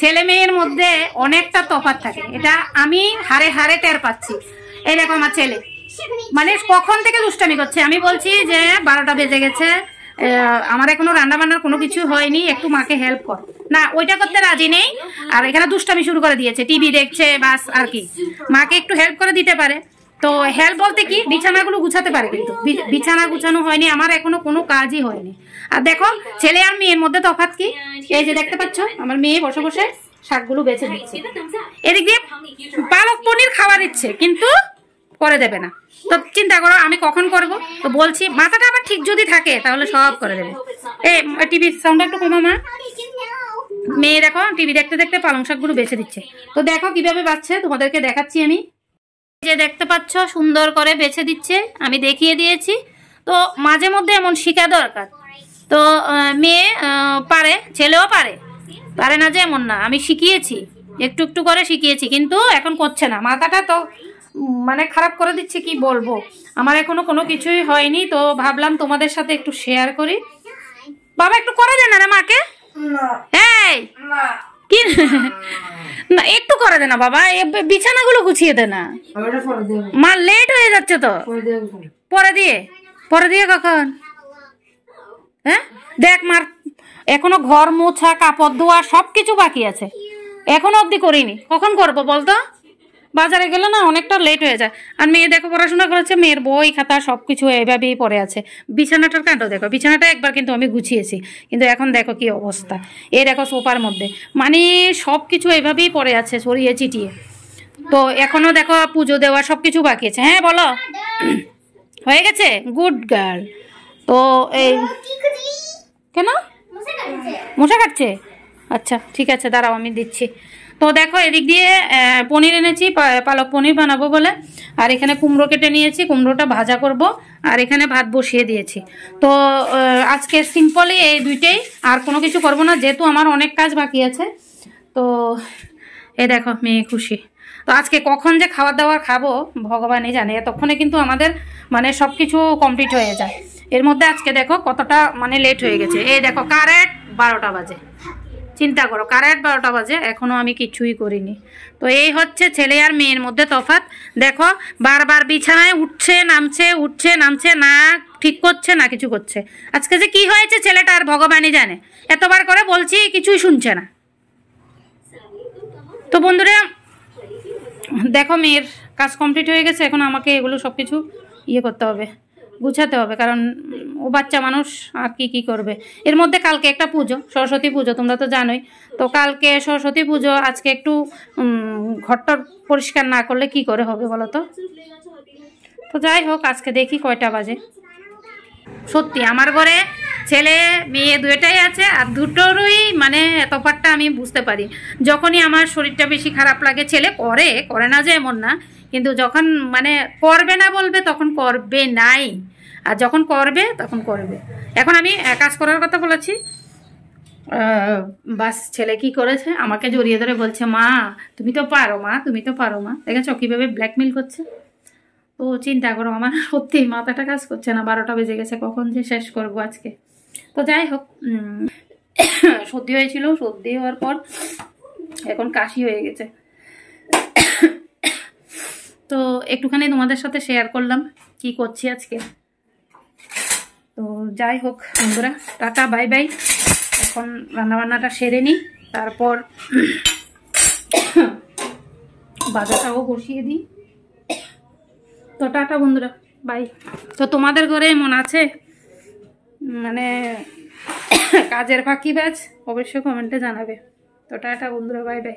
ছেলে মেয়ের মধ্যে অনেকটা তফাৎ থাকে, এটা আমি হারে হারে টের পাচ্ছি। এই দেখো আমার ছেলে মানে কখন থেকে দুষ্টামি করছে, আমি বলছি যে 12টা বেজে গেছে, আমার এখনো রান্না বান্নার কোনো কিছু হয়নি, একটু মাকে হেল্প কর, না ওইটা করতে রাজি নেই। আর এখানে দুষ্টামি শুরু করে দিয়েছে, টিভি দেখছে বাস, আর কি মাকে একটু হেল্প করে দিতে পারে। তো হেল্প বলতে কি, বিছানাগুলো গুছাতে পারে, কিন্তু বিছানা গুছানো হয়নি, আমার এখনো কোনো কাজই হয়নি। আর দেখো ছেলে আর মেয়ের মধ্যে তফাৎ কি, এই যে দেখতে পাচ্ছ আমার মেয়ে বসে বসে শাকগুলো বেছে দিচ্ছে, এদিক দিয়ে পালক পনির খাওয়ার ইচ্ছে কিন্তু করে দেবে না। তো চিন্তা করো আমি কখন করব, তো বলছি মাথাটা আবার ঠিক যদি থাকে তাহলে সব করে দেবে। এই টিভির সাউন্ডটা একটু কমা মা। মেয়ে দেখো টিভি দেখতে দেখতে পালং শাকগুলো বেছে দিচ্ছে। তো দেখো কিভাবে বাচ্ছে, তোমাদেরকে দেখাচ্ছি আমি। যে দেখতে পাচ্ছ সুন্দর করে বেছে দিচ্ছে, আমি দেখিয়ে দিয়েছি। তো মাঝে মধ্যে এমন শেখা দরকার। তো মেয়ে পারে, ছেলেও পারে, পারে না যে এমন না, আমি শিখিয়েছি, একটু একটু করে শিখিয়েছি, কিন্তু এখন করছে না। মাথাটা তো মানে খারাপ করে দিচ্ছে, কি বলবো, আমার এখনো কোনো কিছুই হয়নি। তো ভাবলাম তোমাদের সাথে একটু শেয়ার করি। বাবা একটু করে দে না রে মাকে, এই কি না একটু করে দে না বাবা, বিছানাগুলো গুছিয়ে দে না, মা লেট হয়ে যাচ্ছে তো। পরে দিয়ে কখন, হ্যাঁ দেখ মার এখনো ঘর মোছা কাপড় ধোয়া সবকিছু বাকি আছে, এখনো অবধি করিনি। কখন করবো বলতো, বাজারে গেলে না অনেকটা লেট হয়ে যায়। আর মেয়ে দেখো পড়াশোনা করেছে, মেয়ের বই খাতা সবকিছু এইভাবেই পড়ে আছে। বিছানাটার কাণ্ড দেখো, বিছানাটা একবার কিন্তু আমি গুছিয়েছি, কিন্তু এখন দেখো কি অবস্থা। এই দেখো সোফার মধ্যে মানে সবকিছু এইভাবেই পড়ে আছে ছড়িয়ে চিটিয়ে। তো এখনো দেখো পুজো দেওয়া সবকিছু বাকি আছে। হ্যাঁ বলো, হয়ে গেছে, গুড গার্ল। তো এই কেন মশা কাটছে, আচ্ছা ঠিক আছে দাঁড়াও আমি দিচ্ছি। তো দেখো এদিক দিয়ে পনির এনেছি, পালক পনির বানাবো বলে। আর এখানে কুমড়ো কেটে নিয়েছি, কুমড়োটা ভাজা করব। আর এখানে ভাত বসিয়ে দিয়েছি। তো আজকে সিম্পলি এই দুইটাই, আর কোনো কিছু করব না, যেহেতু আমার অনেক কাজ বাকি আছে। তো এ দেখো মেয়ে খুশি। তো আজকে কখন যে খাবার দাবার খাবো ভগবানই জানে, তখনই কিন্তু আমাদের মানে সব কিছু কমপ্লিট হয়ে যায়। এর মধ্যে আজকে দেখো কতটা মানে লেট হয়ে গেছে। এই দেখো কারেক্ট 12টা বাজে, চিন্তা করো কারেক্ট 12টা বাজে, এখনো আমি কিছুই করিনি। তো এই হচ্ছে ছেলে আর মেয়ের মধ্যে তফাৎ। দেখো বারবার বিছানায় উঠছে নামছে, না ঠিক করছে না কিছু করছে। আজকে যে কি হয়েছে ছেলেটার ভগবানই জানে, এতবার করে বলছি কিছুই শুনছে না। তো বন্ধুরা দেখো মেয়ের কাজ কমপ্লিট হয়ে গেছে, এখন আমাকে এগুলো সব কিছু করতে হবে, গুছাতে হবে, কারণ ও বাচ্চা মানুষ আর কি করবে। এর মধ্যে কালকে একটা পুজো, সরস্বতী পুজো, তোমরা তো জানোই। তো কালকে সরস্বতী পুজো, আজকে একটু ঘরটা পরিষ্কার না করলে কি করে হবে বলো তো। তো যাই হোক আজকে দেখি কয়টা বাজে। সত্যি আমার ঘরে ছেলে মেয়ে দুইটাই আছে, আর দুটোরই মানে তফাৎটা আমি বুঝতে পারি। যখনই আমার শরীরটা বেশি খারাপ লাগে, ছেলে করে না যে এমন না, কিন্তু যখন মানে করবে না বলবে তখন করবে নাই, আর যখন করবে তখন করবে। এখন আমি কাজ করার কথা বলেছি, বাস ছেলে কি করেছে, আমাকে জড়িয়ে ধরে বলছে মা তুমি তো পারো মা, দেখেছো কীভাবে ব্ল্যাকমেল করছে। তো চিন্তা করো আমার সত্যি মাথাটা কাজ করছে না, 12টা বেজে গেছে, কখন যে শেষ করব আজকে। তো যাই হোক সর্দি হয়েছিল, সর্দি হওয়ার পর এখন কাশি হয়ে গেছে। তো একটুখানি তোমাদের সাথে শেয়ার করলাম কি করছি আজকে। তো যাই হোক বন্ধুরা, টাটা বাই বাই। এখন রান্নাবান্নাটা সেরে নিই, তারপর বাজারটাও বসিয়ে দিই। তো টাটা বন্ধুরা, বাই। তো তোমাদের ঘরে এমন আছে মানে কাজের ফাঁকি বাজ, অবশ্যই কমেন্টে জানাবে। তো টাটা বন্ধুরা, বাই বাই।